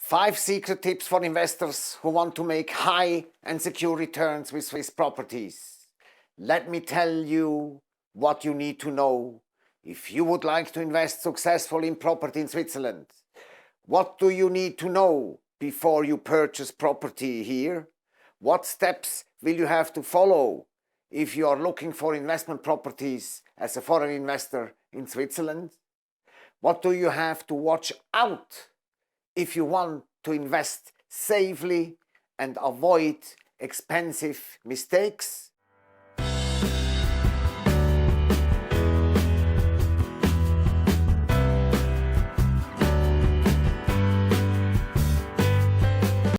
5 secret tips for investors who want to make high and secure returns with Swiss properties. Let me tell you what you need to know if you would like to invest successfully in property in Switzerland. What do you need to know before you purchase property here? What steps will you have to follow if you are looking for investment properties as a foreign investor in Switzerland? What do you have to watch out if you want to invest safely and avoid expensive mistakes?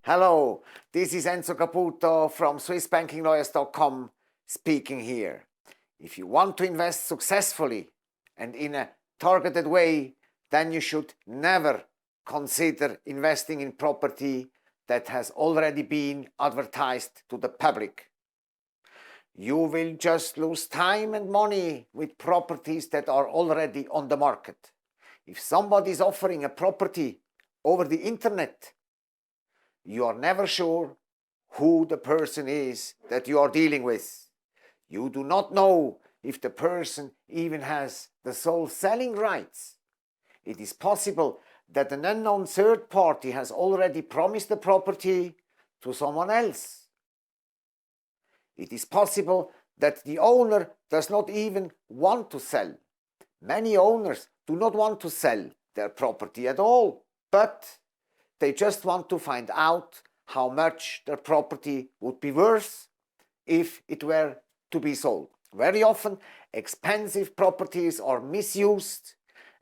Hello, this is Enzo Caputo from SwissBankingLawyers.com speaking here. If you want to invest successfully and in a targeted way, then you should never consider investing in property that has already been advertised to the public. You will just lose time and money with properties that are already on the market. If somebody is offering a property over the internet, you are never sure who the person is that you are dealing with. You do not know if the person even has the sole selling rights. It is possible that an unknown third party has already promised the property to someone else. It is possible that the owner does not even want to sell. Many owners do not want to sell their property at all, but they just want to find out how much their property would be worth if it were to be sold. Very often, expensive properties are misused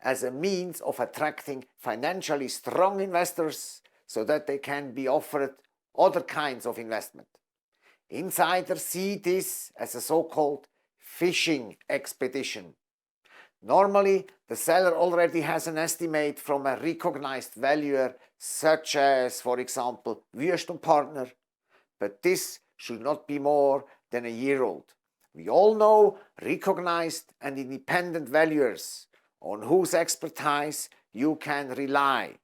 as a means of attracting financially strong investors so that they can be offered other kinds of investment. Insiders see this as a so-called fishing expedition. Normally, the seller already has an estimate from a recognized valuer such as, for example, Wüest & Partner, but this should not be more than a year old. We all know recognized and independent valuers on whose expertise you can rely.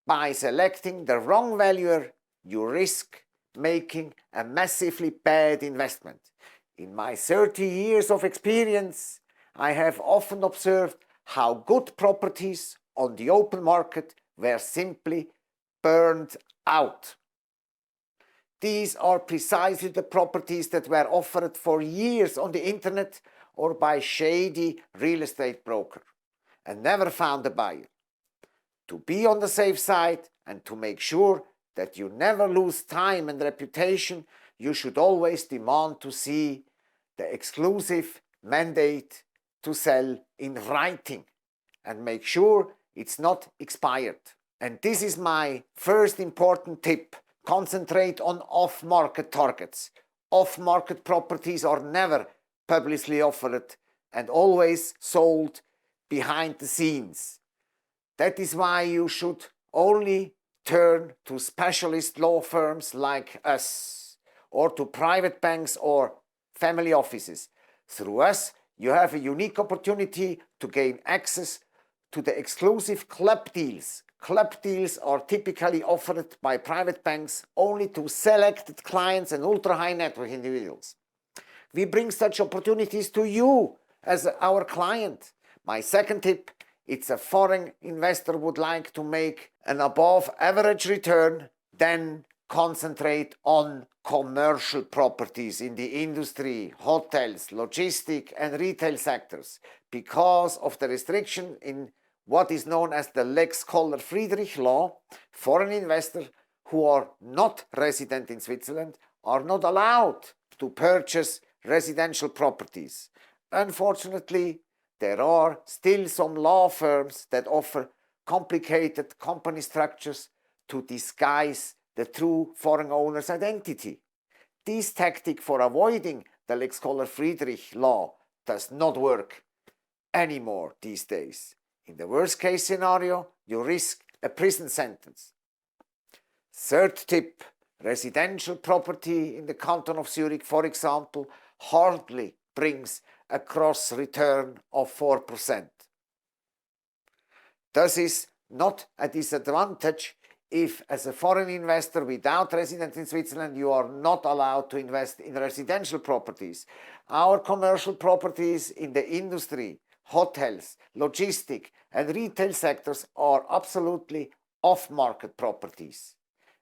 By selecting the wrong valuer, you risk making a massively bad investment. In my 30 years of experience, I have often observed how good properties on the open market were simply burned out. These are precisely the properties that were offered for years on the internet or by shady real estate broker and never found a buyer. To be on the safe side and to make sure that you never lose time and reputation, you should always demand to see the exclusive mandate to sell in writing and make sure it's not expired. And this is my first important tip. Concentrate on off-market targets. Off-market properties are never publicly offered and always sold behind the scenes. That is why you should only turn to specialist law firms like us or to private banks or family offices. Through us, you have a unique opportunity to gain access to the exclusive club deals. Club deals are typically offered by private banks only to selected clients and ultra-high net worth individuals. We bring such opportunities to you as our client. My second tip, it's a foreign investor would like to make an above average return, then concentrate on commercial properties in the industry, hotels, logistic and retail sectors. Because of the restriction in what is known as the Lex Koller-Friedrich law, foreign investors who are not resident in Switzerland are not allowed to purchase residential properties. Unfortunately, there are still some law firms that offer complicated company structures to disguise the true foreign owner's identity. This tactic for avoiding the Lex Koller-Friedrich law does not work anymore these days. In the worst case scenario, you risk a prison sentence. Third tip, residential property in the canton of Zurich, for example, hardly brings a gross return of 4%. This is not a disadvantage if as a foreign investor without residence in Switzerland you are not allowed to invest in residential properties. Our commercial properties in the industry, hotels, logistic and retail sectors are absolutely off-market properties,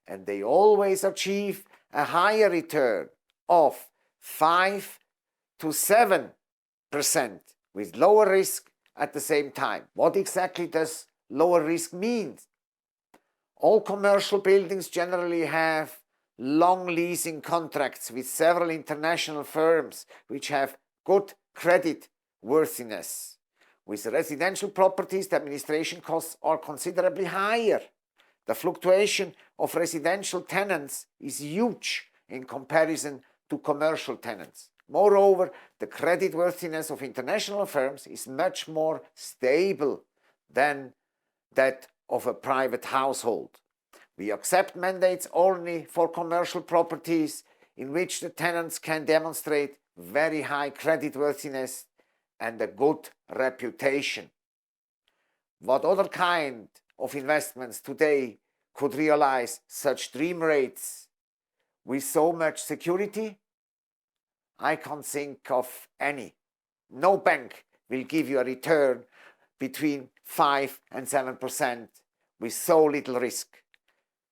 and they always achieve a higher return of 5 to 7% with lower risk at the same time. What exactly does lower risk mean? All commercial buildings generally have long leasing contracts with several international firms which have good credit worthiness. With residential properties, the administration costs are considerably higher. The fluctuation of residential tenants is huge in comparison to commercial tenants. Moreover, the credit worthiness of international firms is much more stable than that of a private household. We accept mandates only for commercial properties in which the tenants can demonstrate very high creditworthiness and a good reputation. What other kind of investments today could realize such dream rates with so much security? I can't think of any. No bank will give you a return between 5 and 7% with so little risk.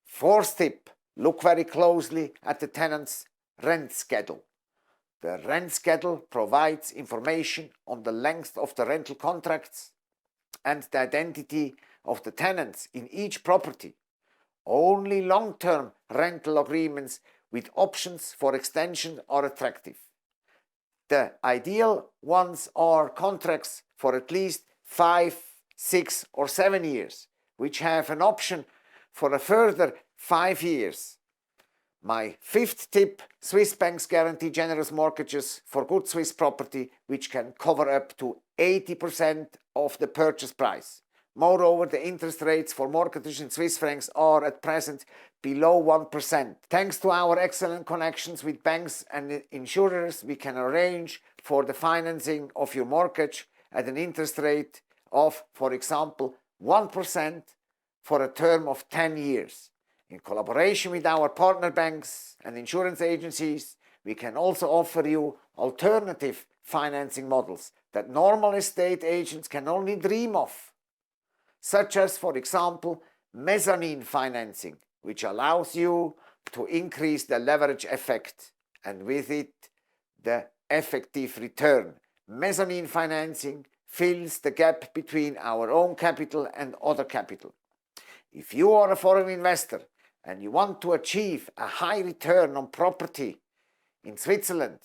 Fourth tip, look very closely at the tenant's rent schedule. The rent schedule provides information on the length of the rental contracts and the identity of the tenants in each property. Only long-term rental agreements with options for extension are attractive. The ideal ones are contracts for at least 5, 6 or 7 years, which have an option for a further 5 years. My fifth tip, Swiss banks guarantee generous mortgages for good Swiss property which can cover up to 80% of the purchase price. Moreover, the interest rates for mortgages in Swiss francs are at present below 1%. Thanks to our excellent connections with banks and insurers, we can arrange for the financing of your mortgage at an interest rate of, for example, 1% for a term of 10 years. In collaboration with our partner banks and insurance agencies, we can also offer you alternative financing models that normal estate agents can only dream of, such as, for example, mezzanine financing, which allows you to increase the leverage effect and with it the effective return. Mezzanine financing fills the gap between our own capital and other capital. If you are a foreign investor and you want to achieve a high return on property in Switzerland,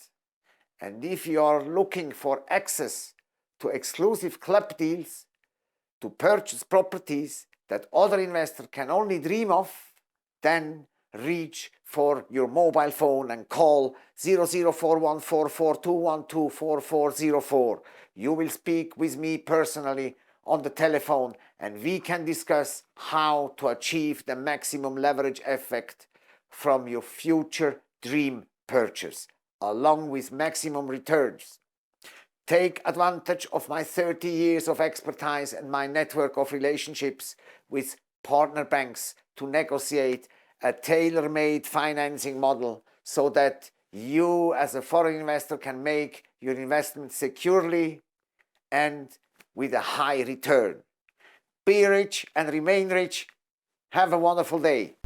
and if you are looking for access to exclusive club deals to purchase properties that other investors can only dream of, then reach for your mobile phone and call 00414421244404. You will speak with me personally on the telephone and we can discuss how to achieve the maximum leverage effect from your future dream purchase, along with maximum returns. Take advantage of my 30 years of expertise and my network of relationships with partner banks to negotiate a tailor-made financing model so that you as a foreign investor can make your investment securely and with a high return. Be rich and remain rich. Have a wonderful day.